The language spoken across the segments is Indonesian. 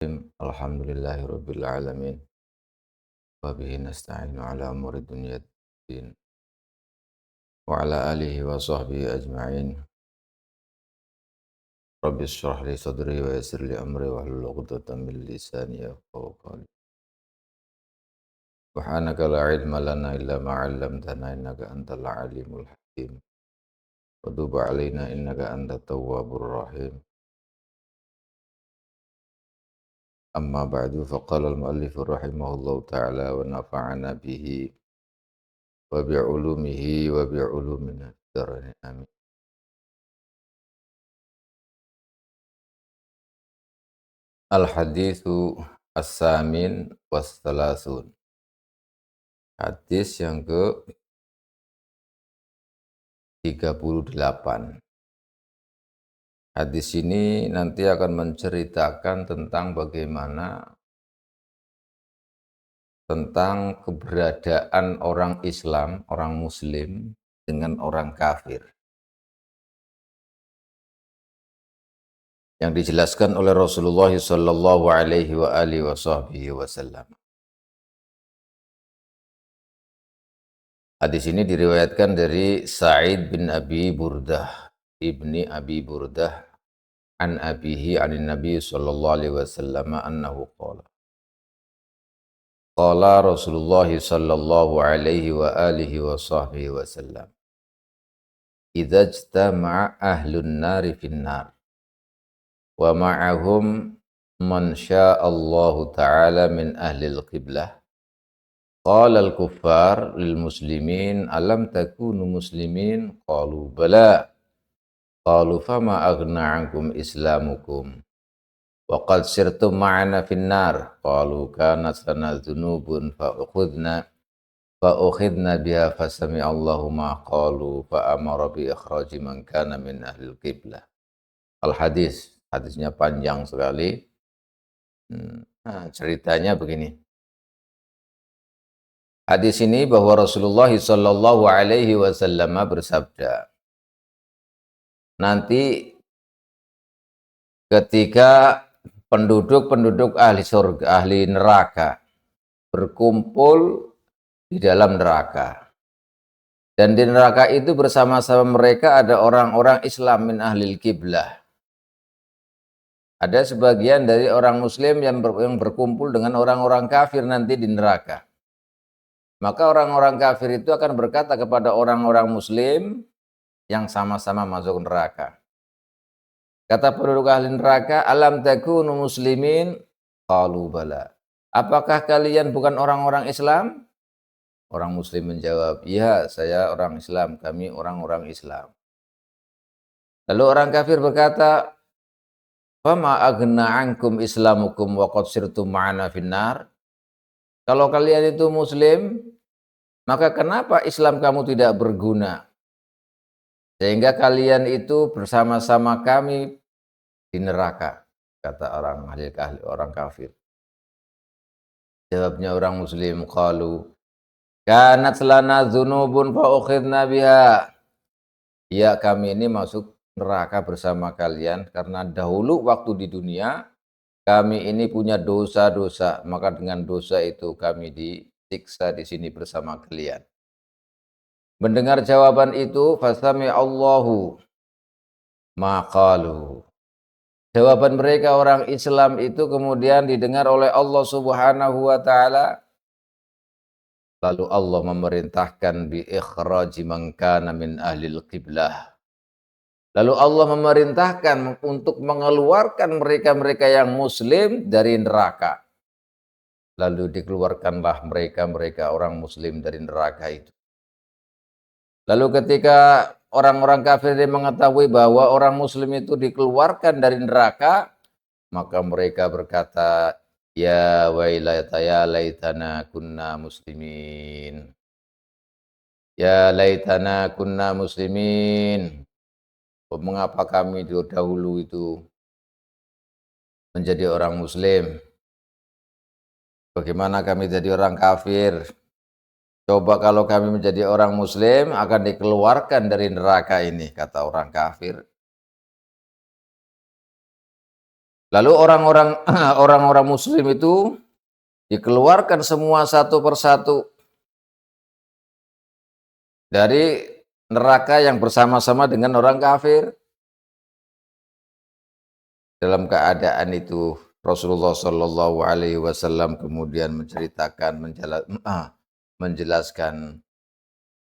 Alhamdulillahirabbil alamin wa bihi nasta'inu ala umuri dunya waddin wa ala alihi wa sahbihi ajma'in. Rabbi shrah li sadri wa yassir li amri wahlul 'uqdatam min lisani yafqahu qawli. Subhanaka la ilma lana illa ma 'allamtana innaka antal alimul hakim. Wa tub 'alaina innaka antat tawwabur rahim. Amma ba'du faqala al-mu'allif rahimahullahu ta'ala wa nafa'ana bihi wa bi'ulumihi wa bi'ulumina fid-dharain amin. Al-haditsu as-samin was-salasun. Hadis yang ke-38. Hadis ini nanti akan menceritakan tentang bagaimana tentang keberadaan orang Islam, orang Muslim dengan orang kafir. Yang dijelaskan oleh Rasulullah sallallahu alaihi wa alihi wasallam. Hadis ini diriwayatkan dari Sa'id bin Abi Burdah, ibni Abi Burdah, an abihi anin Nabi sallallahu alaihi wasallam annahu qala. Qala Rasulullah sallallahu alaihi wa alihi wasallam. Idza ijtama'a ahlun nari fin nar wa ma'ahum man sya'allahu ta'ala min ahlil qiblah. Qala al-kuffar lil muslimin alam takunu muslimin qalu bala qalu fama aghna ankum islamukum wa qad sirtum ma'ana fin nar qalu kanat lana dzunubun fa ukhidna biha fasami Allahu ma qalu fa amara bi ikhraji man kana min ahlil qiblah. Hadisnya panjang sekali. Ceritanya begini. Hadis ini bahwa Rasulullah sallallahu alaihi wasallam bersabda, nanti ketika penduduk ahli surga, ahli neraka berkumpul di dalam neraka, dan di neraka itu bersama-sama mereka ada orang-orang Islam min ahlil qiblah. Ada sebagian dari orang Muslim yang berkumpul dengan orang-orang kafir nanti di neraka. Maka orang-orang kafir itu akan berkata kepada orang-orang Muslim yang sama-sama masuk neraka. Kata penduduk ahli neraka, alam takunu muslimin? Qalu bala. Apakah kalian bukan orang-orang Islam? Orang Muslim menjawab, ya, saya orang Islam, kami orang-orang Islam. Lalu orang kafir berkata, fama aghna ankum islamukum wa qad sirtum ma'ana finnar? Kalau kalian itu Muslim, maka kenapa Islam kamu tidak berguna? Sehingga kalian itu bersama-sama kami di neraka, kata orang kafir. Jawabnya orang Muslim, qalu kanat lana dzunubun fa ukhidna biha. Ya, kami ini masuk neraka bersama kalian karena dahulu waktu di dunia kami ini punya dosa-dosa, maka dengan dosa itu kami disiksa di sini bersama kalian. Mendengar jawaban itu, fasami Allahu ma qalu. Jawaban mereka orang Islam itu kemudian didengar oleh Allah Subhanahu wa taala. Lalu Allah memerintahkan bi ikhraji man kana min ahlil qiblah. Lalu Allah memerintahkan untuk mengeluarkan mereka-mereka yang Muslim dari neraka. Lalu dikeluarkanlah mereka orang Muslim dari neraka itu. Lalu ketika orang-orang kafir ini mengetahui bahwa orang Muslim itu dikeluarkan dari neraka, maka mereka berkata, ya wailata ya laitana kunna muslimin. Ya laitana kunna muslimin. Mengapa kami dahulu itu menjadi orang Muslim? Bagaimana kami jadi orang kafir? Coba kalau kami menjadi orang Muslim akan dikeluarkan dari neraka ini, kata orang kafir. Lalu orang-orang orang-orang muslim itu dikeluarkan semua satu persatu dari neraka yang bersama-sama dengan orang kafir. Dalam keadaan itu Rasulullah Shallallahu Alaihi Wasallam kemudian menjelaskan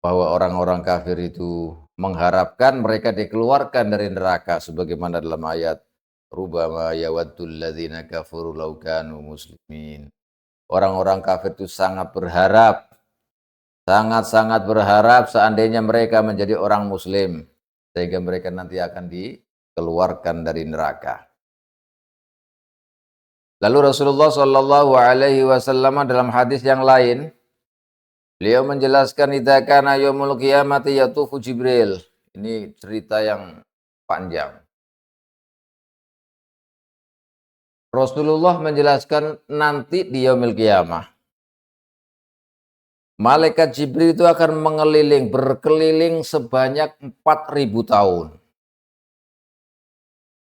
bahwa orang-orang kafir itu mengharapkan mereka dikeluarkan dari neraka sebagaimana dalam ayat rubama yawaddul ladzina kafaru law kanu muslimin. Orang-orang kafir itu sangat-sangat berharap seandainya mereka menjadi orang muslim sehingga mereka nanti akan dikeluarkan dari neraka. Lalu Rasulullah Shallallahu Alaihi Wasallam dalam hadis yang lain, beliau menjelaskan idza kana yaumul qiyamati yatufu Jibril. Ini cerita yang panjang. Rasulullah menjelaskan nanti di yaumil qiyamah, malaikat Jibril itu akan berkeliling sebanyak 4.000 tahun.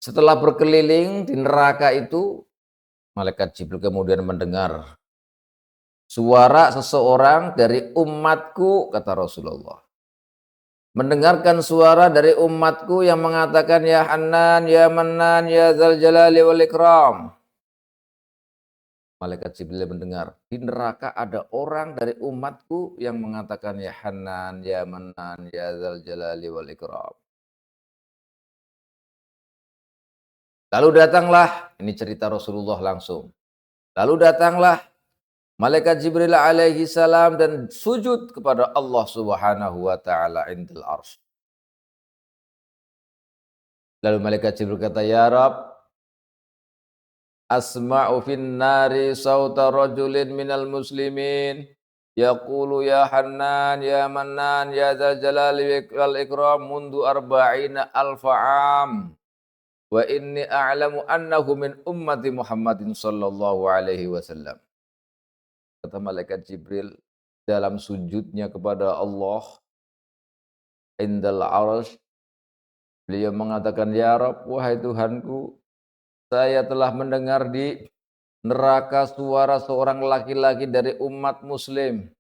Setelah berkeliling di neraka itu, malaikat Jibril kemudian mendengar suara seseorang dari umatku, kata Rasulullah. Mendengarkan suara dari umatku yang mengatakan, ya Hanan, ya Manan, ya Dzal Jalali wal Ikram. Malaikat Jibril mendengar, di neraka ada orang dari umatku yang mengatakan, ya Hanan, ya Manan, ya Dzal Jalali wal Ikram. Lalu datanglah, ini cerita Rasulullah langsung. Lalu datanglah malaikat Jibril alaihi salam dan sujud kepada Allah Subhanahu wa taala indal arsy. Lalu malaikat Jibril kata, ya Rabb, asma'u fin nari sauta rajulin minal muslimin yaqulu ya Hannan ya Mannan ya Dzal Jalali wal Ikram mundu arba'ina alfa am wa inni a'lamu annahu min ummati Muhammadin sallallahu alaihi wasallam. Kata malaikat Jibril dalam sujudnya kepada Allah indal arsy, beliau mengatakan, ya Rabb, wahai Tuhanku, saya telah mendengar di neraka suara seorang laki-laki dari umat muslim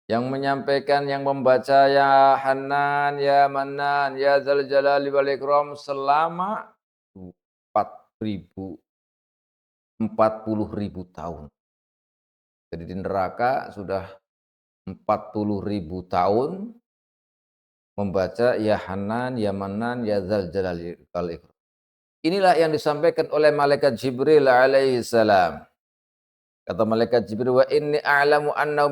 yang menyampaikan, yang membaca ya Hanan, ya Manan, ya Dzal Jalali wal Ikram selama 40.000 tahun. Jadi di neraka sudah 40.000 tahun membaca ya Hanan, ya Manan, ya Dzal Jalali wal Ikram. Inilah yang disampaikan oleh malaikat Jibril alaihi salam. Kata malaikat Jibril, wa inni a'lamu annahu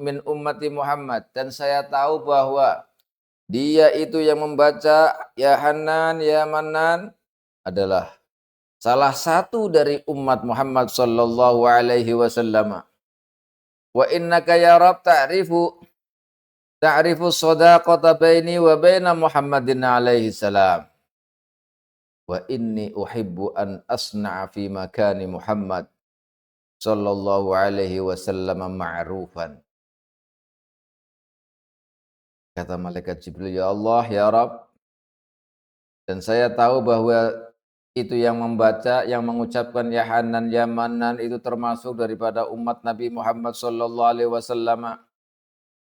min ummati Muhammad, dan saya tahu bahwa dia itu yang membaca ya Hanan ya Manan adalah salah satu dari umat Muhammad sallallahu alaihi wasallam. Wa innaka ya Rabb ta'rifu shadaqata baini wa baina Muhammadin alaihi salam. Wa inni uhibbu an asna'a fi makani Muhammad sallallahu alaihi wasallam ma'rufan. Kata malaikat Jibril, ya Allah, ya Rabb, dan saya tahu bahwa itu yang membaca, yang mengucapkan ya Hanan, ya Manan itu termasuk daripada umat Nabi Muhammad sallallahu alaihi wasallam.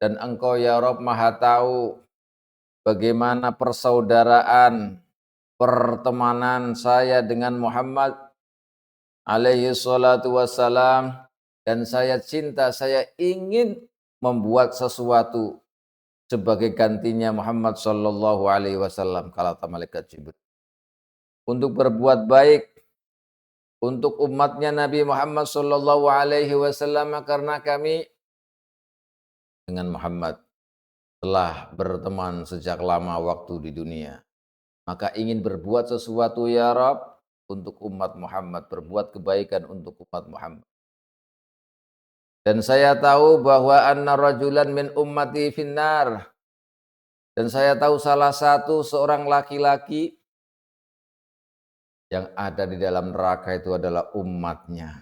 Dan Engkau ya Rabb Maha tahu bagaimana persaudaraan, pertemanan saya dengan Muhammad alaihi salatu wassalam, dan saya cinta, saya ingin membuat sesuatu sebagai gantinya Muhammad sallallahu alaihi wasallam, kata malaikat Jibril, untuk berbuat baik untuk umatnya Nabi Muhammad sallallahu alaihi wasallam, karena kami dengan Muhammad telah berteman sejak lama waktu di dunia. Maka ingin berbuat sesuatu ya Rabb untuk umat Muhammad, berbuat kebaikan untuk umat Muhammad. Dan saya tahu bahwa anna rajulan min ummati finnar, dan saya tahu salah satu seorang laki-laki yang ada di dalam neraka itu adalah umatnya.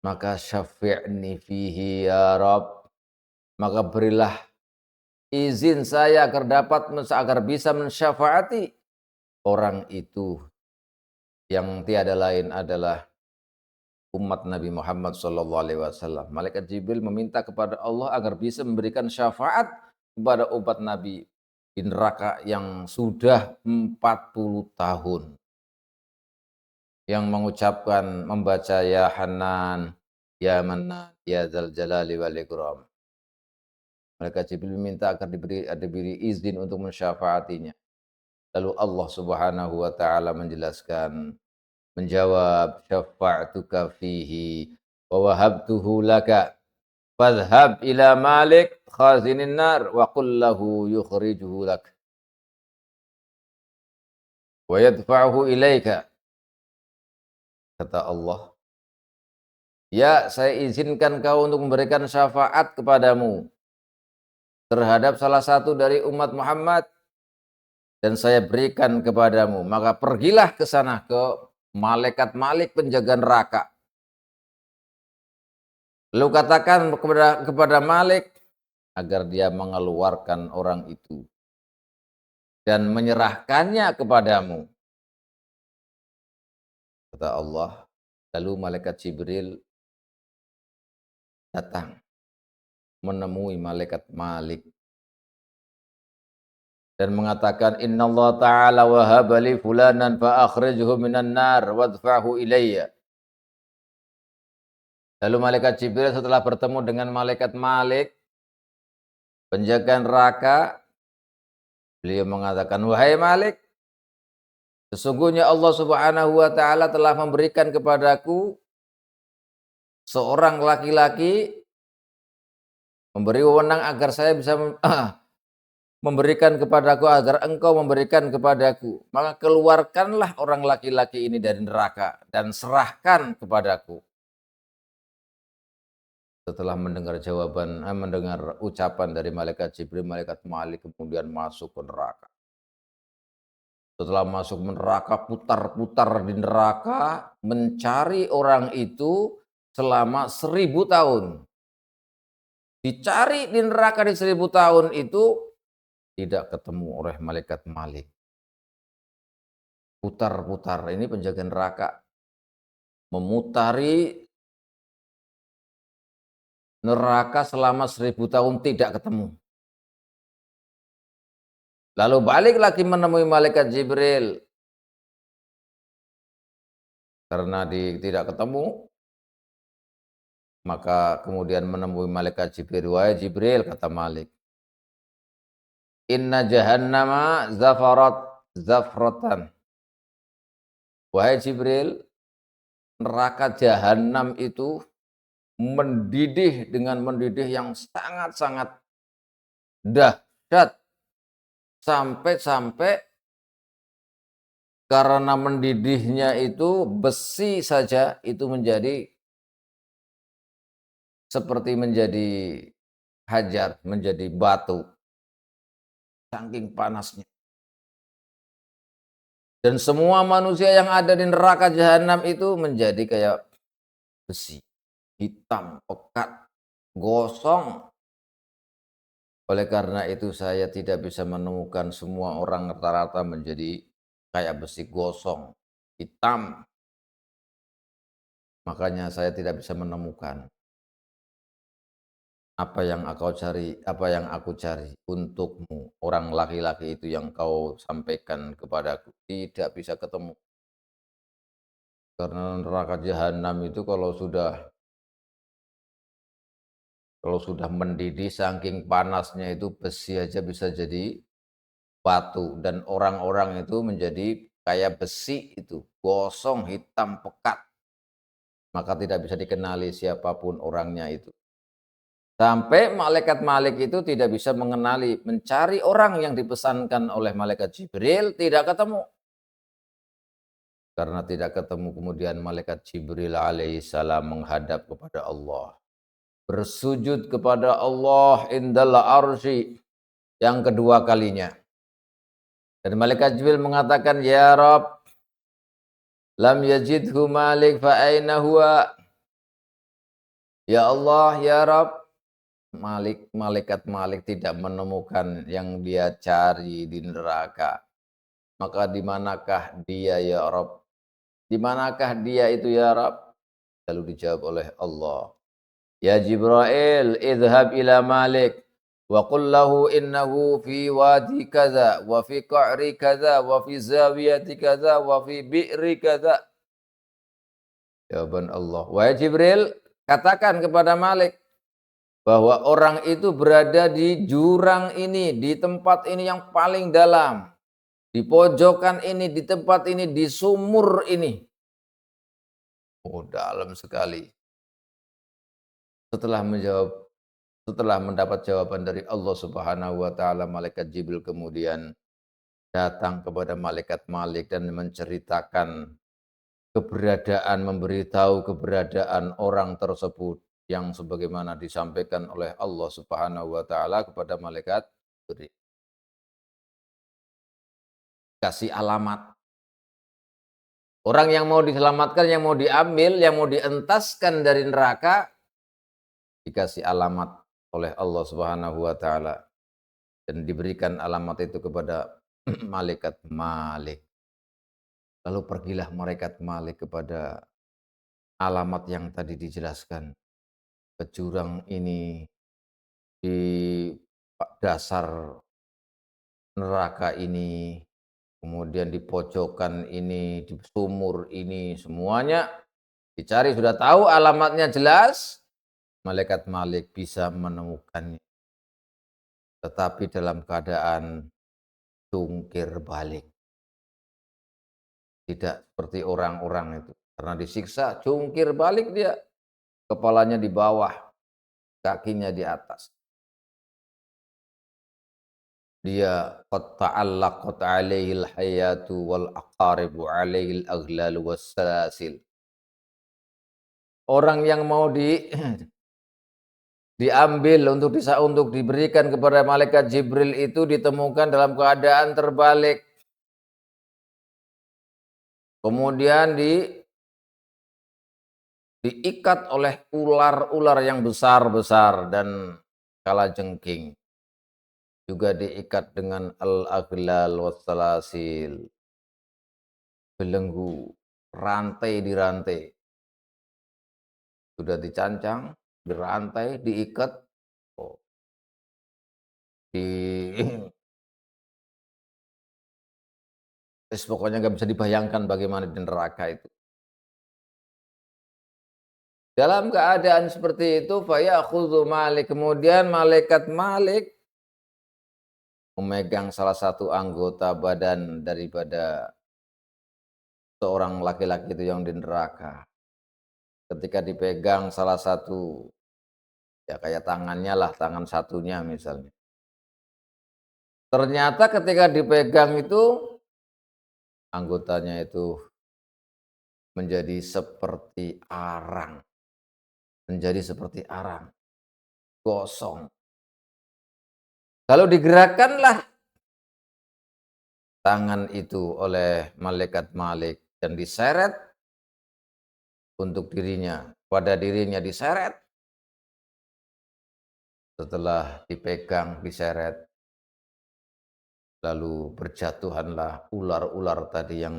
Maka syafi'ni fihi ya Rabb, maka berilah izin saya agar bisa mensyafaati orang itu yang tiada lain adalah umat Nabi Muhammad SAW. Malaikat Jibril meminta kepada Allah agar bisa memberikan syafaat kepada umat Nabi di neraka yang sudah 40 tahun. Yang mengucapkan, membaca ya Hanan, ya Mannan, ya Dzal Jalali wal Ikram. Malaikat Jibril meminta agar diberi izin untuk mensyafaatinya. Lalu Allah Subhanahu wa taala menjawab, syafa'tuka fihi wa wahabtuhu laka fadhhab ila Malik khazinin nar wa qul lahu yukhrijuhu lak wa yadfa'uhu ilaika. Kata Allah, ya saya izinkan kau untuk memberikan syafaat kepadamu terhadap salah satu dari umat Muhammad dan saya berikan kepadamu. Maka pergilah ke sana ke malaikat Malik penjaga neraka. Lalu katakan kepada Malik agar dia mengeluarkan orang itu dan menyerahkannya kepadamu. Kata Allah, lalu malaikat Jibril datang menemui malaikat Malik dan mengatakan, innallaha ta'ala wahaba li fulanan fa akhrijhu minan nar wadfa'hu ilayya. Lalu malaikat Jibril setelah bertemu dengan malaikat Malik penjaga neraka, beliau mengatakan, wahai Malik, sesungguhnya Allah Subhanahu wa taala telah memberikan kepadaku seorang laki-laki, memberi wewenang agar saya bisa memberikan kepadaku, agar engkau memberikan kepadaku. Maka keluarkanlah orang laki-laki ini dari neraka dan serahkan kepadaku. Setelah mendengar mendengar ucapan dari malaikat Jibril, malaikat Malik kemudian masuk ke neraka. Setelah masuk neraka, putar-putar di neraka, mencari orang itu selama 1000 tahun. Dicari di neraka di 1000 tahun itu, tidak ketemu oleh malaikat Malik. Putar-putar, ini penjaga neraka memutari neraka selama 1000 tahun tidak ketemu. Lalu balik lagi menemui malaikat Jibril. Karena tidak ketemu, maka kemudian menemui malaikat Jibril. Wahai Jibril, kata Malik, inna jahannama zafratan. Wahai Jibril, neraka jahanam itu mendidih dengan mendidih yang sangat-sangat dahsyat. Sampai-sampai karena mendidihnya itu besi saja itu seperti menjadi hajar, menjadi batu. Saking panasnya. Dan semua manusia yang ada di neraka jahanam itu menjadi kayak besi, hitam, pekat, gosong. Oleh karena itu saya tidak bisa menemukan semua orang rata-rata menjadi kayak besi gosong, hitam. Makanya saya tidak bisa menemukan apa yang aku cari untukmu, orang laki-laki itu yang kau sampaikan kepadaku, tidak bisa ketemu. Karena neraka jahanam itu kalau sudah mendidih saking panasnya itu besi aja bisa jadi batu dan orang-orang itu menjadi kayak besi itu, gosong, hitam, pekat. Maka tidak bisa dikenali siapapun orangnya itu. Sampai malaikat Malik itu tidak bisa mencari orang yang dipesankan oleh malaikat Jibril, tidak ketemu. Karena tidak ketemu, kemudian malaikat Jibril alaihissalam menghadap kepada Allah. Bersujud kepada Allah indal arsy yang kedua kalinya. Dan malaikat Jibril mengatakan, ya Rabb, lam yajidhu Malik fa aina huwa? Ya Allah, ya Rabb, malaikat Malik tidak menemukan yang dia cari di neraka. Maka di manakah dia ya Rabb? Di manakah dia itu ya Rabb? Lalu dijawab oleh Allah, ya Jibril, idhhab ila Malik wa qul lahu innahu fi wadi kaza wa fi qa'ri kaza wa fi zawiyati kaza wa fi bi'ri kaza. Jawaban Allah, wahai Jibril, katakan kepada Malik bahwa orang itu berada di jurang ini, di tempat ini yang paling dalam, di pojokan ini, di tempat ini, di sumur ini. Oh, dalam sekali. Setelah mendapat jawaban dari Allah Subhanahu wa taala, malaikat Jibril kemudian datang kepada malaikat Malik dan menceritakan memberitahu keberadaan orang tersebut yang sebagaimana disampaikan oleh Allah Subhanahu wa taala kepada malaikat Jibril. Kasih alamat. Orang yang mau diselamatkan, yang mau diambil, yang mau dientaskan dari neraka dikasih alamat oleh Allah Subhanahu wa taala dan diberikan alamat itu kepada malaikat Malik. Lalu pergilah malaikat Malik kepada alamat yang tadi dijelaskan. Ke jurang ini, di dasar neraka ini, kemudian di pojokan ini, di sumur ini, semuanya dicari, sudah tahu alamatnya jelas, malaikat Malik bisa menemukannya. Tetapi dalam keadaan jungkir balik. Tidak seperti orang-orang itu. Karena disiksa, jungkir balik dia. Kepalanya di bawah, kakinya di atas. Dia qad ta'allaqat 'alaihil hayatu wal aqaribu 'alaihil aghlalu wassalasil. Orang yang mau diambil untuk diberikan kepada malaikat Jibril itu ditemukan dalam keadaan terbalik. Kemudian diikat oleh ular-ular yang besar-besar dan kalajengking. Juga diikat dengan al-aghlal wassalasil. Belenggu, rantai di rantai. Sudah dicancang, dirantai, diikat, oh, di pokoknya nggak bisa dibayangkan bagaimana di neraka itu. Dalam keadaan seperti itu, fayakhudhu Malik, kemudian malaikat Malik memegang salah satu anggota badan daripada seorang laki-laki itu yang di neraka. Ketika dipegang salah satu, ya kayak tangannya lah, tangan satunya misalnya. Ternyata ketika dipegang itu, anggotanya itu menjadi seperti arang. Menjadi seperti arang. Gosong. Lalu digerakkanlah tangan itu oleh malaikat Malik dan diseret untuk dirinya. Pada dirinya diseret. Setelah dipegang, diseret. Lalu berjatuhanlah ular-ular tadi yang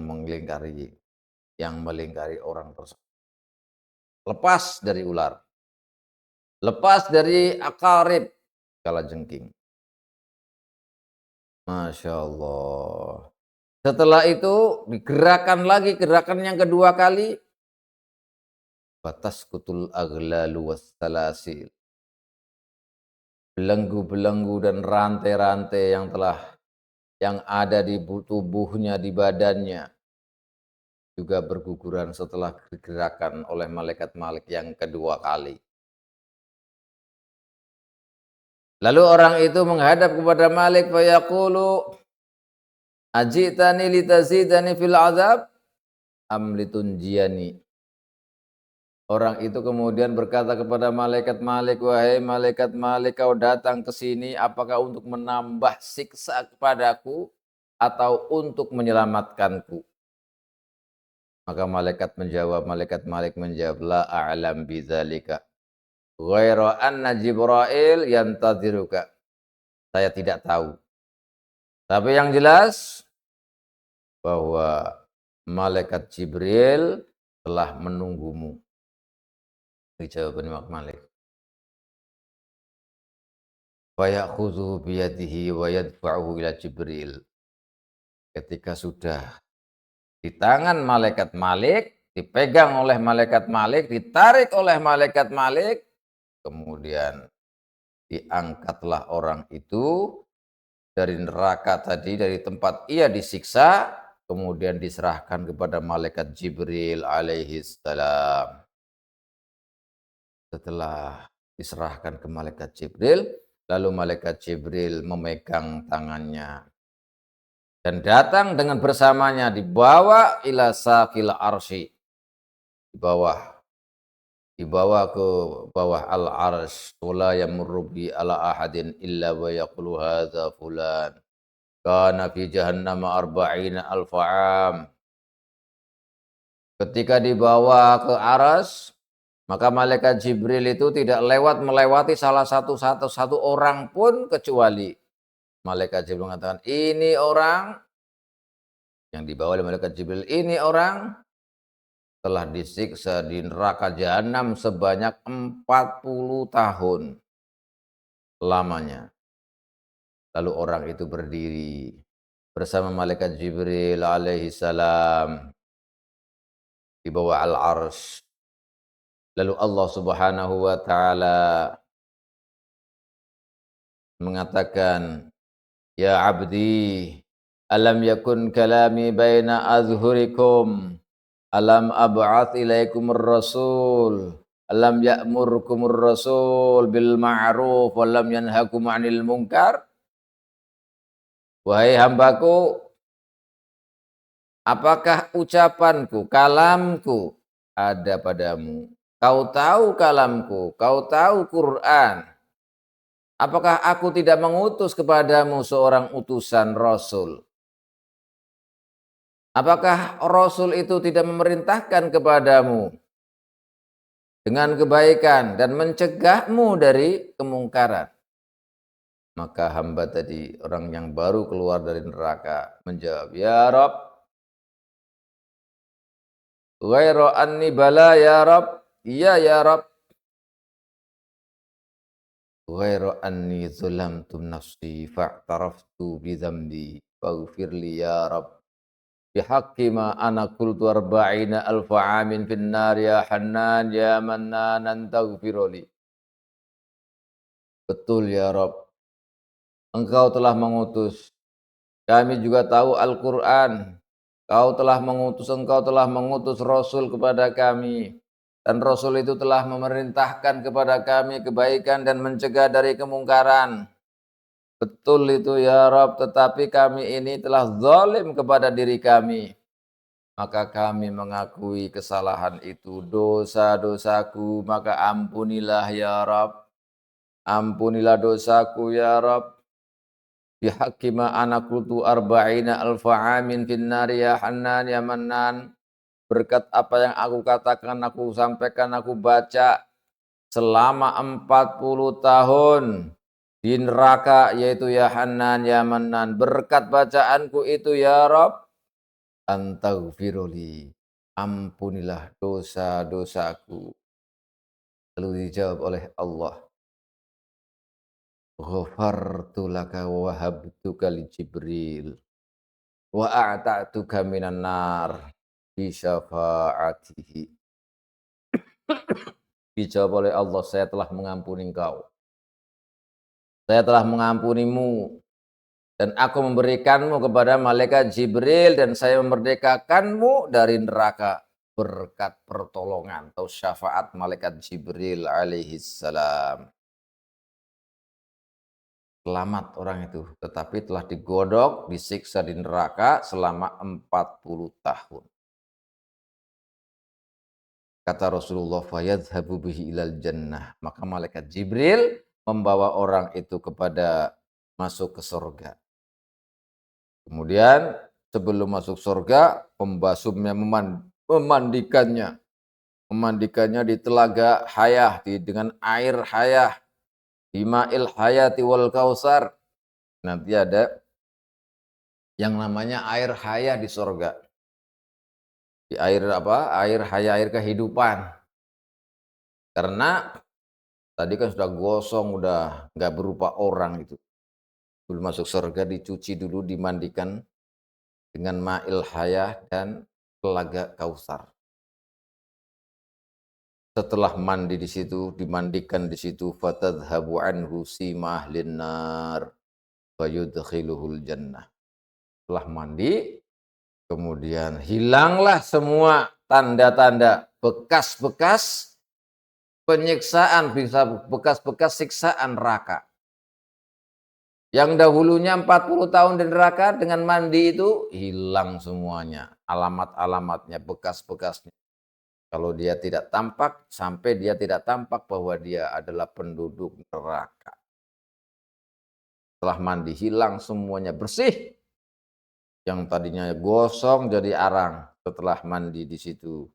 melingkari orang tersebut. Lepas dari ular. Lepas dari akarib kalajengking. Masya Allah. Setelah itu digerakkan lagi, gerakan yang kedua kali. Batas kutul aghlalu wassalasil. Belenggu-belenggu dan rantai-rantai yang ada di tubuhnya, di badannya, juga berguguran setelah digerakkan oleh malaikat Malik yang kedua kali. Lalu orang itu menghadap kepada Malik, fayaqulu, ajitani litazidani fil azab am litunjiyani. Orang itu kemudian berkata kepada malaikat Malik, wahai malaikat Malik, kau datang ke sini apakah untuk menambah siksa kepadaku atau untuk menyelamatkanku? Maka malaikat Malik menjawab, la a'lam bidzalika ghairu anna Jibril yantadziruka. Saya tidak tahu. Tapi yang jelas bahwa malaikat Jibril telah menunggumu. Ini jawaban Imam Malik. Fa ya'khudhu biyadihi wa yadfa'uhu ila Jibril. Ketika sudah di tangan malaikat Malik, dipegang oleh malaikat Malik, ditarik oleh malaikat Malik, kemudian diangkatlah orang itu dari neraka tadi, dari tempat ia disiksa, kemudian diserahkan kepada malaikat Jibril alaihi salam. Setelah diserahkan ke malaikat Jibril, lalu malaikat Jibril memegang tangannya dan datang dengan bersamanya, dibawa ila safil arsy, dibawa ke bawah al-arsy, wala yamurru bi ala ahadin illa wa yaqulu hadza fulan kana fi jahannam arba'ina alfa'am. Ketika dibawa ke arsy, maka malaikat Jibril itu tidak melewati salah satu orang pun, kecuali malaikat Jibril mengatakan, ini orang yang dibawa oleh malaikat Jibril, ini orang telah disiksa di neraka jahanam sebanyak 40 tahun lamanya. Lalu orang itu berdiri bersama malaikat Jibril alaihi salam di bawah al-arsy. Lalu Allah Subhanahu wa taala mengatakan, ya abdi, alam yakun kalami baina azhurikum, alam ab'ats ilaikumur rasul, alam ya'murkumur rasul bil ma'ruf wa lam yanhakum 'anil munkar. Wahai hambaku, apakah ucapanku, kalamku ada padamu? Kau tahu kalamku, kau tahu Quran. Apakah aku tidak mengutus kepadamu seorang utusan Rasul? Apakah Rasul itu tidak memerintahkan kepadamu dengan kebaikan dan mencegahmu dari kemungkaran? Maka hamba tadi, orang yang baru keluar dari neraka, menjawab, ya Rabb, ghairu anni bala ya Rabb, iya ya Rabb, ghairu anni zulamtu nafsi fa'taraftu bidhambi faghfirli ya Rabb. Bihaqqi ma ana qultu arba'ina alfa amin finnar ya Hannan ya Mannan taghfirli. Betul ya Rabb, Engkau telah mengutus. Kami juga tahu Al-Quran. Engkau telah mengutus Rasul kepada kami. Dan Rasul itu telah memerintahkan kepada kami kebaikan dan mencegah dari kemungkaran. Betul itu ya Rabb, tetapi kami ini telah zalim kepada diri kami. Maka kami mengakui kesalahan itu, dosa-dosaku, maka ampunilah ya Rabb. Ampunilah dosaku ya Rabb. Bihaqqi ma ana qultu arba'ina alfa amin finnari ya Hannan ya Mannan. Berkat apa yang aku katakan, aku sampaikan, aku baca selama 40 tahun di neraka, yaitu ya Hannan ya Mannan. Berkat bacaanku itu ya Rabb, antaghfirli, ampunilah dosa-dosaku. Lalu dijawab oleh Allah, ghafartu laka wa wahabtuka li Jibril wa a'ta'tuka minan nar bi syafaatihi. Dijawab oleh Allah, saya telah mengampuni engkau. Saya telah mengampunimu dan aku memberikanmu kepada malaikat Jibril dan saya memerdekakanmu dari neraka berkat pertolongan atau syafaat malaikat Jibril alaihi salam. Selamat orang itu, tetapi telah digodok, disiksa di neraka selama 40 tahun. Kata Rasulullah, fayadhhabu bihi ilal jannah. Maka malaikat Jibril membawa orang itu kepada masuk ke surga. Kemudian sebelum masuk surga, pembasumnya memandikannya. Memandikannya di telaga hayah, dengan air hayah. Bima'il hayati wal kausar. Nanti ada yang namanya air hayah di surga. Di air apa, air haya, air kehidupan. Karena tadi kan sudah gosong, udah nggak berupa orang itu. Sebelum masuk surga dicuci dulu, dimandikan dengan ma'il hayah dan telaga Kausar. Setelah mandi di situ, dimandikan di situ, fatadhabu anhu simah linnar fayudkhiluhul jannah. Setelah mandi, kemudian hilanglah semua tanda-tanda bekas-bekas penyiksaan, bisa bekas-bekas siksaan neraka. Yang dahulunya 40 tahun di neraka, dengan mandi itu hilang semuanya. Alamat-alamatnya, bekas-bekasnya. Kalau dia tidak tampak, sampai dia tidak tampak bahwa dia adalah penduduk neraka. Setelah mandi hilang semuanya, bersih. Yang tadinya gosong jadi arang. Setelah mandi di situ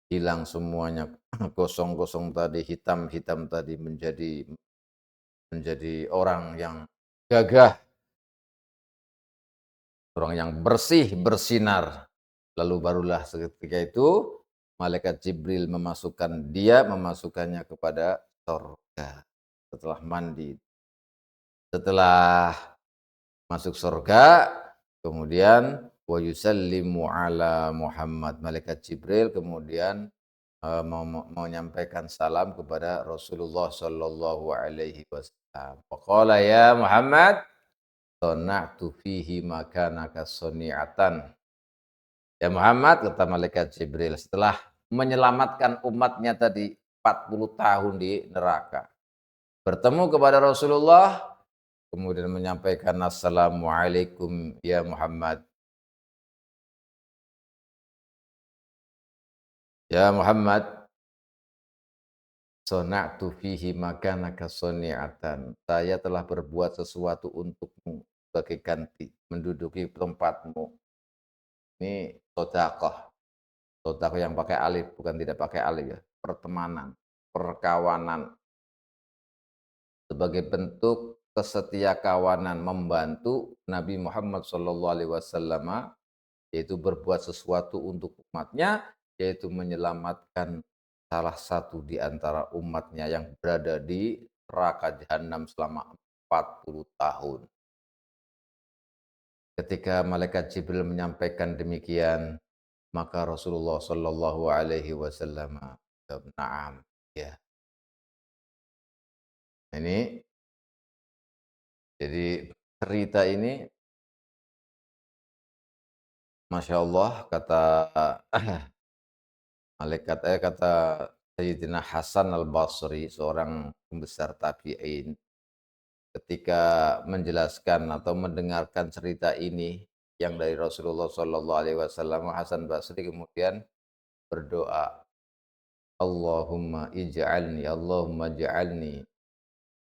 hilang semuanya, gosong-gosong tadi, hitam-hitam tadi, menjadi orang yang gagah, orang yang bersih, bersinar. Lalu barulah seketika itu malaikat Jibril memasukkannya kepada surga setelah mandi. Setelah masuk surga, kemudian wa yusallimu ala Muhammad. Malaikat Jibril kemudian menyampaikan salam kepada Rasulullah sallallahu alaihi wasallam. Faqala ya Muhammad, sana'tu fihi makanaka sani'atan. Ya Muhammad, kata malaikat Jibril, setelah menyelamatkan umatnya tadi 40 tahun di neraka, bertemu kepada Rasulullah, kemudian menyampaikan assalamualaikum ya Muhammad. Ya Muhammad, sona'tu fihi makanaka soni'atan. Saya telah berbuat sesuatu untukmu sebagai ganti menduduki tempatmu. Ini sodakoh. Sodakoh yang pakai alif, bukan tidak pakai alif ya. Pertemanan, perkawanan. Sebagai bentuk kesetia kawanan membantu Nabi Muhammad SAW, yaitu berbuat sesuatu untuk umatnya, yaitu menyelamatkan salah satu di antara umatnya yang berada di neraka jahanam selama 40 tahun. Ketika malaikat Jibril menyampaikan demikian, maka Rasulullah Shallallahu Alaihi Wasallam menjawab, "Na'am." Ya, ini jadi cerita ini, masya Allah, kata kata Sayyidina Hasan Al Basri, seorang pembesar tabi'in, ketika menjelaskan atau mendengarkan cerita ini yang dari Rasulullah Shallallahu Alaihi Wasallam, Hasan Basri kemudian berdoa, Allahumma ij'alni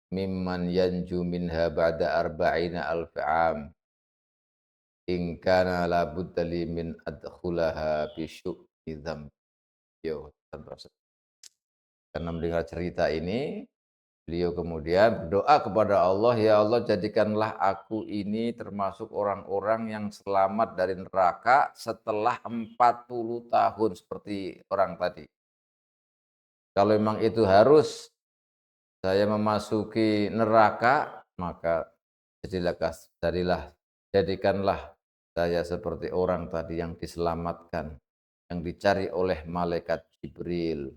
mimman yanju minha ba'da arba'ina alf'am in kana la budda li min adkhulaha bi syu'ri dzambi. Karena mendengar cerita ini, beliau kemudian berdoa kepada Allah, "Ya Allah, jadikanlah aku ini termasuk orang-orang yang selamat dari neraka setelah 40 tahun seperti orang tadi. Kalau memang itu harus saya memasuki neraka, maka jadikanlah saya seperti orang tadi yang diselamatkan, yang dicari oleh malaikat Jibril.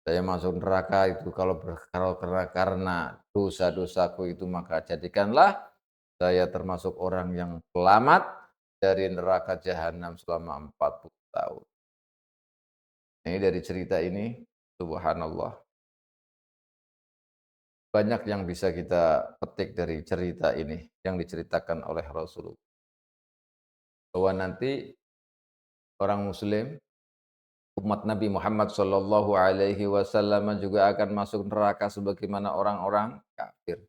Saya masuk neraka itu kalau karena dosa-dosaku itu, maka jadikanlah saya termasuk orang yang selamat dari neraka jahanam selama 40 tahun." Ini dari cerita ini, subhanallah, banyak yang bisa kita petik dari cerita ini yang diceritakan oleh Rasulullah. Bahwa nanti orang muslim, umat Nabi Muhammad Shallallahu Alaihi Wasallam juga akan masuk neraka sebagaimana orang-orang kafir.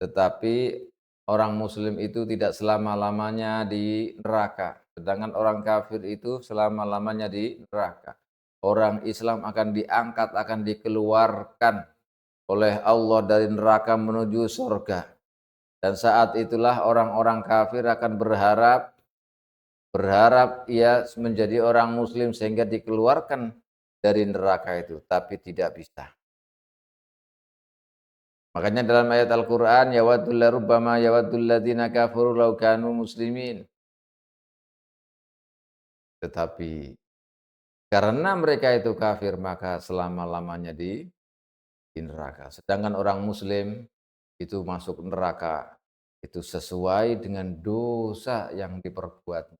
Tetapi orang muslim itu tidak selama-lamanya di neraka. Sedangkan orang kafir itu selama-lamanya di neraka. Orang Islam akan diangkat, akan dikeluarkan oleh Allah dari neraka menuju surga. Dan saat itulah orang-orang kafir akan berharap berharap ia menjadi orang muslim sehingga dikeluarkan dari neraka itu, tapi tidak bisa. Makanya dalam ayat Al-Qur'an, yawaddul rubbama yawaddul ladzina kafaru law kanu muslimin. Tetapi karena mereka itu kafir, maka selama-lamanya di neraka. Sedangkan orang muslim itu masuk neraka itu sesuai dengan dosa yang diperbuat.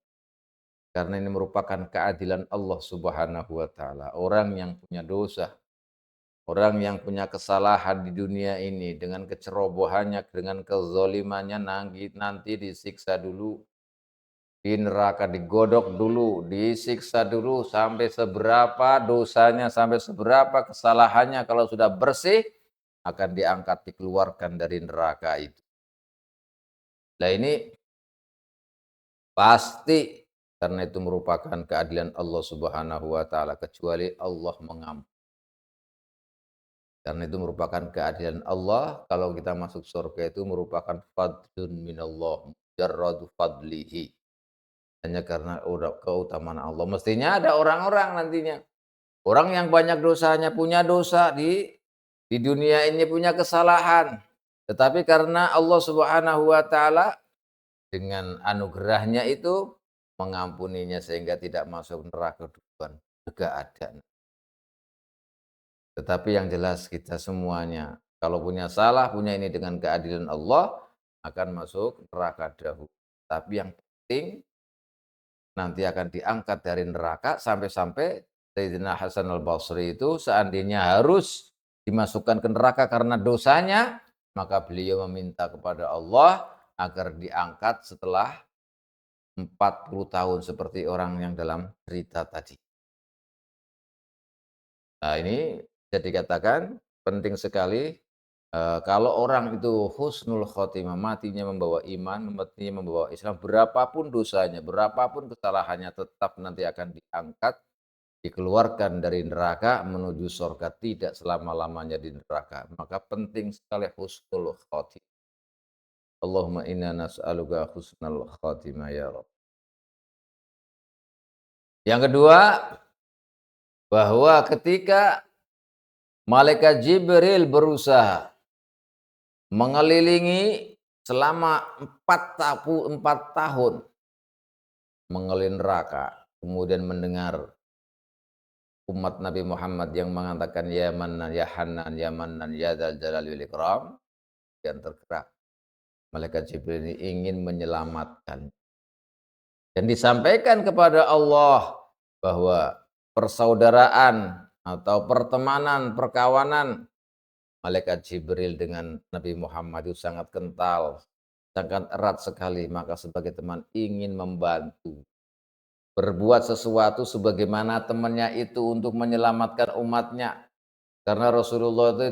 Karena ini merupakan keadilan Allah Subhanahu wa taala. Orang yang punya dosa, orang yang punya kesalahan di dunia ini dengan kecerobohannya, dengan kezolimannya nanti disiksa dulu di neraka, digodok dulu, disiksa dulu sampai seberapa dosanya, sampai seberapa kesalahannya. Kalau sudah bersih, akan diangkat, dikeluarkan dari neraka itu. Nah ini pasti karena itu merupakan keadilan Allah Subhanahu wa taala, kecuali Allah mengampuni. Karena itu merupakan keadilan Allah, kalau kita masuk surga itu merupakan fadlun minallah, mujarradu fadlihi. Hanya karena udah keutamaan Allah. Mestinya ada orang-orang nantinya. Orang yang banyak dosanya, punya dosa di dunia ini, punya kesalahan. Tetapi karena Allah Subhanahu wa taala dengan anugerahnya itu mengampuninya sehingga tidak masuk neraka duluan. Juga ada. Tetapi yang jelas kita semuanya kalau punya salah, punya ini dengan keadilan Allah akan masuk neraka dahulu. Tapi yang penting nanti akan diangkat dari neraka sampai-sampai Sayyidina Hasan al-Basri itu seandainya harus dimasukkan ke neraka karena dosanya, maka beliau meminta kepada Allah agar diangkat setelah 40 tahun seperti orang yang dalam cerita tadi. Nah ini bisa dikatakan penting sekali kalau orang itu husnul khotimah, matinya membawa iman, matinya membawa Islam, berapapun dosanya, berapapun kesalahannya tetap nanti akan diangkat, dikeluarkan dari neraka menuju surga, tidak selama-lamanya di neraka. Maka penting sekali husnul khotimah. Allahumma inna nas'aluka husnul khotimah ya Rabb. Yang kedua, bahwa ketika malaikat Jibril berusaha mengelilingi selama 4 tahun mengelilingi neraka, kemudian mendengar umat Nabi Muhammad yang mengatakan ya Mannan, ya Hannan, ya Mannan, ya Dzal Jalali wal Ikram, yang tergerak. Malaikat Jibril ini ingin menyelamatkan. Dan disampaikan kepada Allah bahwa persaudaraan atau pertemanan, perkawanan Malaikat Jibril dengan Nabi Muhammad itu sangat kental, sangat erat sekali. Maka sebagai teman ingin membantu, berbuat sesuatu sebagaimana temannya itu untuk menyelamatkan umatnya. Karena Rasulullah itu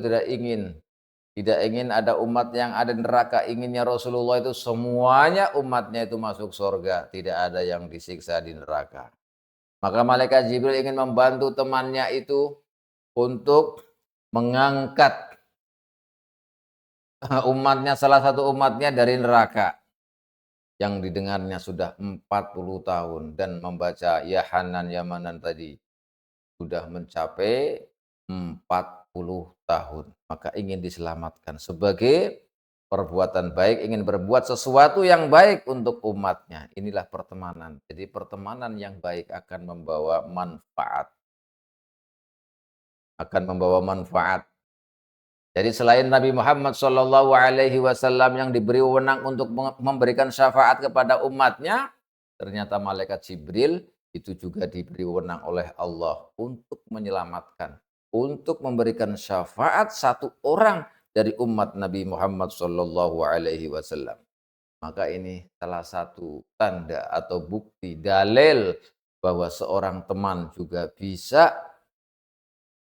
tidak ingin ada umat yang ada di neraka. Inginnya Rasulullah itu semuanya umatnya itu masuk surga, tidak ada yang disiksa di neraka. Maka malaikat Jibril ingin membantu temannya itu untuk mengangkat umatnya, salah satu umatnya dari neraka yang didengarnya sudah 40 tahun dan membaca ya Hanan ya Manan tadi sudah mencapai 40 tahun. Maka ingin diselamatkan sebagai perbuatan baik, ingin berbuat sesuatu yang baik untuk umatnya. Inilah pertemanan. Jadi pertemanan yang baik akan membawa manfaat. Akan membawa manfaat. Jadi selain Nabi Muhammad SAW yang diberi wewenang untuk memberikan syafaat kepada umatnya, ternyata malaikat Jibril itu juga diberi wewenang oleh Allah untuk menyelamatkan, untuk memberikan syafaat satu orang dari umat Nabi Muhammad SAW. Maka ini salah satu tanda atau bukti dalil bahwa seorang teman juga bisa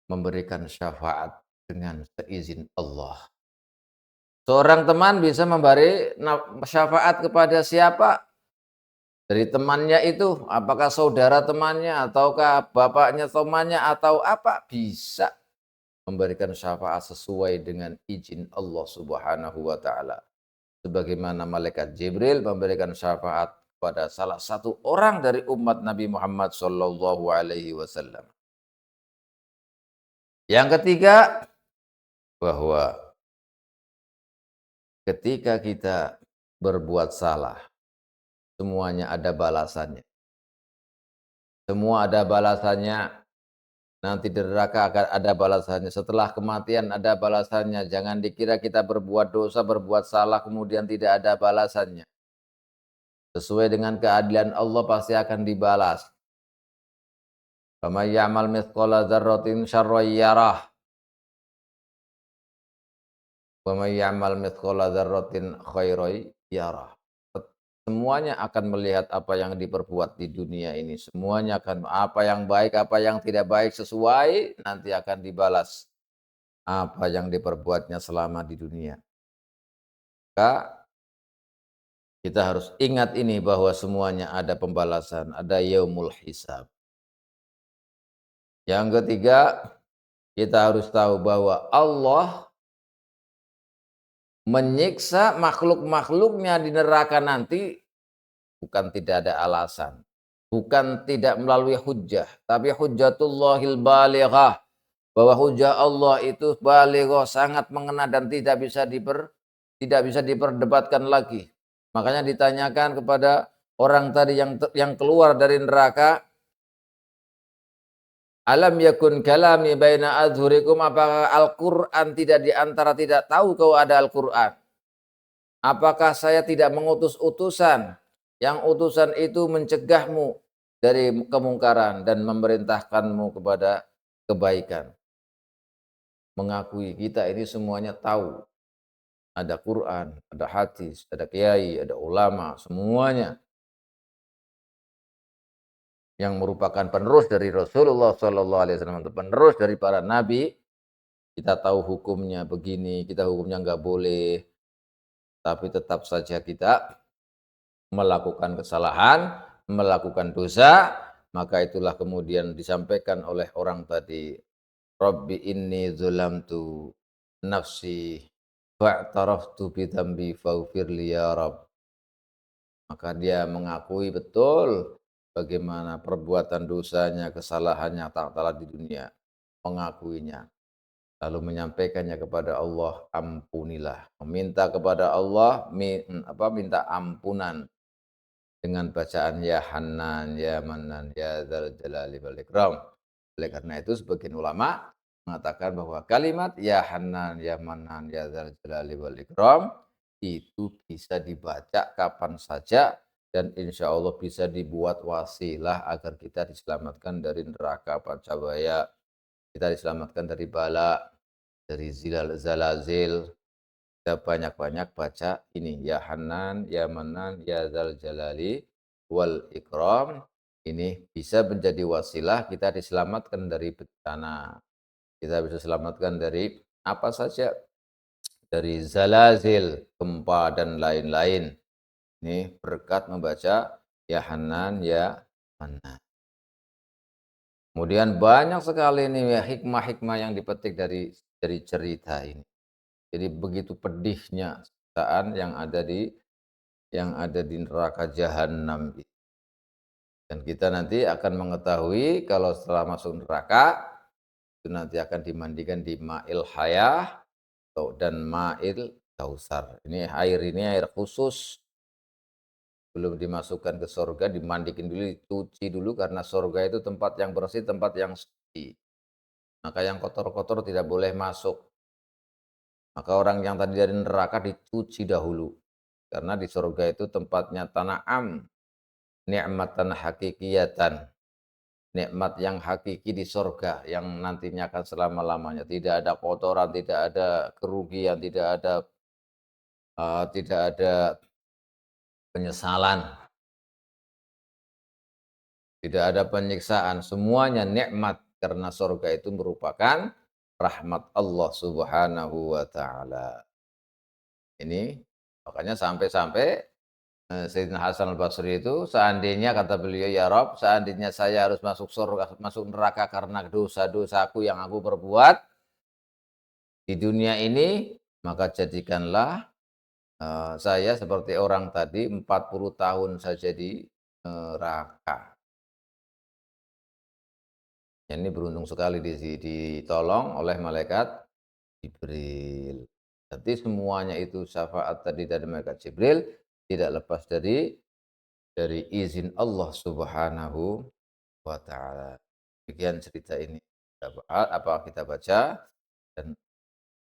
memberikan syafaat dengan seizin Allah. Seorang teman bisa memberi syafaat kepada siapa? Dari temannya itu, apakah saudara temannya, ataukah bapaknya temannya, atau apa? Bisa memberikan syafaat sesuai dengan izin Allah Subhanahu wa taala. Sebagaimana malaikat Jibril memberikan syafaat kepada salah satu orang dari umat Nabi Muhammad Shallallahu Alaihi Wasallam. Yang ketiga, bahwa ketika kita berbuat salah, semuanya ada balasannya. Semua ada balasannya. Nanti di neraka akan ada balasannya. Setelah kematian ada balasannya. Jangan dikira kita berbuat dosa, berbuat salah, kemudian tidak ada balasannya. Sesuai dengan keadilan Allah pasti akan dibalas. Faman ya'mal mithqala dzarratin syarran yarah. Wa may ya'mal mithqala dzarratin khairan yarah. Semuanya akan melihat apa yang diperbuat di dunia ini. Semuanya akan apa yang baik, apa yang tidak baik sesuai nanti akan dibalas apa yang diperbuatnya selama di dunia. Maka kita harus ingat ini bahwa semuanya ada pembalasan, ada yaumul hisab. Yang ketiga, kita harus tahu bahwa Allah menyiksa makhluk-makhluknya di neraka nanti bukan tidak ada alasan. Bukan tidak melalui hujjah. Tapi hujjatullahil balighah. Bahwa hujjah Allah itu balighah, sangat mengena dan tidak bisa diperdebatkan lagi. Makanya ditanyakan kepada orang tadi yang keluar dari neraka, alam yakun kalami baina adhurikum, apakah Al-Quran tidak tahu kau ada Al-Quran? Apakah saya tidak mengutus utusan, yang utusan itu mencegahmu dari kemungkaran dan memerintahkanmu kepada kebaikan? Mengakui kita ini semuanya tahu. Ada Quran, ada hadis, ada kiai, ada ulama, semuanya yang merupakan penerus dari Rasulullah Sallallahu Alaihi Wasallam, penerus dari para nabi. Kita tahu hukumnya begini, kita hukumnya nggak boleh, tapi tetap saja kita melakukan kesalahan, melakukan dosa, maka itulah kemudian disampaikan oleh orang tadi, Rabbi inni zulamtu nafsi fa'taraftu bidambi faghfirli ya Rabb. Maka dia mengakui betul bagaimana perbuatan dosanya, kesalahannya tak kalah di dunia, mengakuinya. Lalu menyampaikannya kepada Allah, ampunilah. Meminta kepada Allah, minta ampunan dengan bacaan ya Hanan, ya Manan, ya Dzal Jalali wal Ikram. Oleh karena itu sebagian ulama mengatakan bahwa kalimat ya Hanan, ya Manan, ya Dzal Jalali wal Ikram itu bisa dibaca kapan saja dan insya Allah bisa dibuat wasilah agar kita diselamatkan dari neraka pancabaya, kita diselamatkan dari bala, dari zalazil. Kita banyak-banyak baca ini ya Hanan, ya Manan, ya Dzal Jalali wal Ikram. Ini bisa menjadi wasilah kita diselamatkan dari bencana. Kita bisa selamatkan dari apa saja, dari zalazil, gempa dan lain-lain. Ini berkat membaca ya Hanan, ya Manan. Kemudian banyak sekali nih ya hikmah-hikmah yang dipetik dari cerita ini. Jadi begitu pedihnya siksaan yang ada di neraka jahanam. Dan kita nanti akan mengetahui kalau setelah masuk neraka itu nanti akan dimandikan di ma'il hayah dan ma'il kausar. Ini air khusus, belum dimasukkan ke surga, dimandikin dulu, dicuci dulu karena surga itu tempat yang bersih, tempat yang suci. Maka yang kotor-kotor tidak boleh masuk. Maka orang yang tadi dari neraka dicuci dahulu. Karena di surga itu tempatnya tana'am, ni'matan hakikiyatan. Nikmat yang hakiki di surga yang nantinya akan selama-lamanya. Tidak ada kotoran, tidak ada kerugian, tidak ada penyesalan, tidak ada penyiksaan. Semuanya nikmat karena surga itu merupakan rahmat Allah Subhanahu wa taala. Ini makanya sampai-sampai Sayyidina Hasan al-Basri itu seandainya kata beliau, ya Rob, seandainya saya harus masuk surga, masuk neraka karena dosa-dosaku yang aku perbuat di dunia ini, maka jadikanlah Saya seperti orang tadi 40 tahun saja di neraka. Ini beruntung sekali ditolong oleh malaikat Jibril. Jadi semuanya itu syafaat tadi dari malaikat Jibril tidak lepas dari izin Allah Subhanahu wa taala. Demikian cerita ini kita baca dan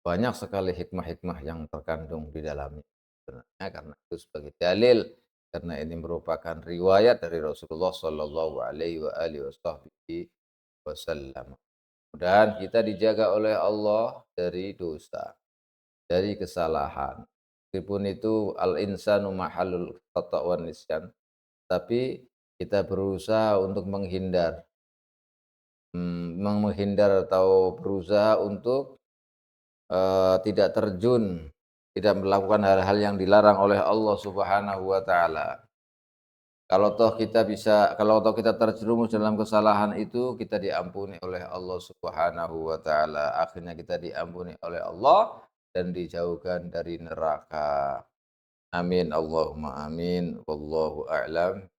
banyak sekali hikmah-hikmah yang terkandung di dalamnya. Sebenarnya karena itu sebagai dalil karena ini merupakan riwayat dari Rasulullah Shallallahu alaihi wa alihi wasallam. Dan kita dijaga oleh Allah dari dosa, dari kesalahan. Meskipun itu al-insanu mahallul khata' wan nisyan, tapi kita berusaha untuk menghindar atau berusaha untuk tidak terjun, tidak melakukan hal-hal yang dilarang oleh Allah Subhanahu wa taala. Kalau toh kita terjerumus dalam kesalahan itu, kita diampuni oleh Allah Subhanahu wa taala. Akhirnya kita diampuni oleh Allah dan dijauhkan dari neraka. Amin Allahumma amin. Wallahu a'lam.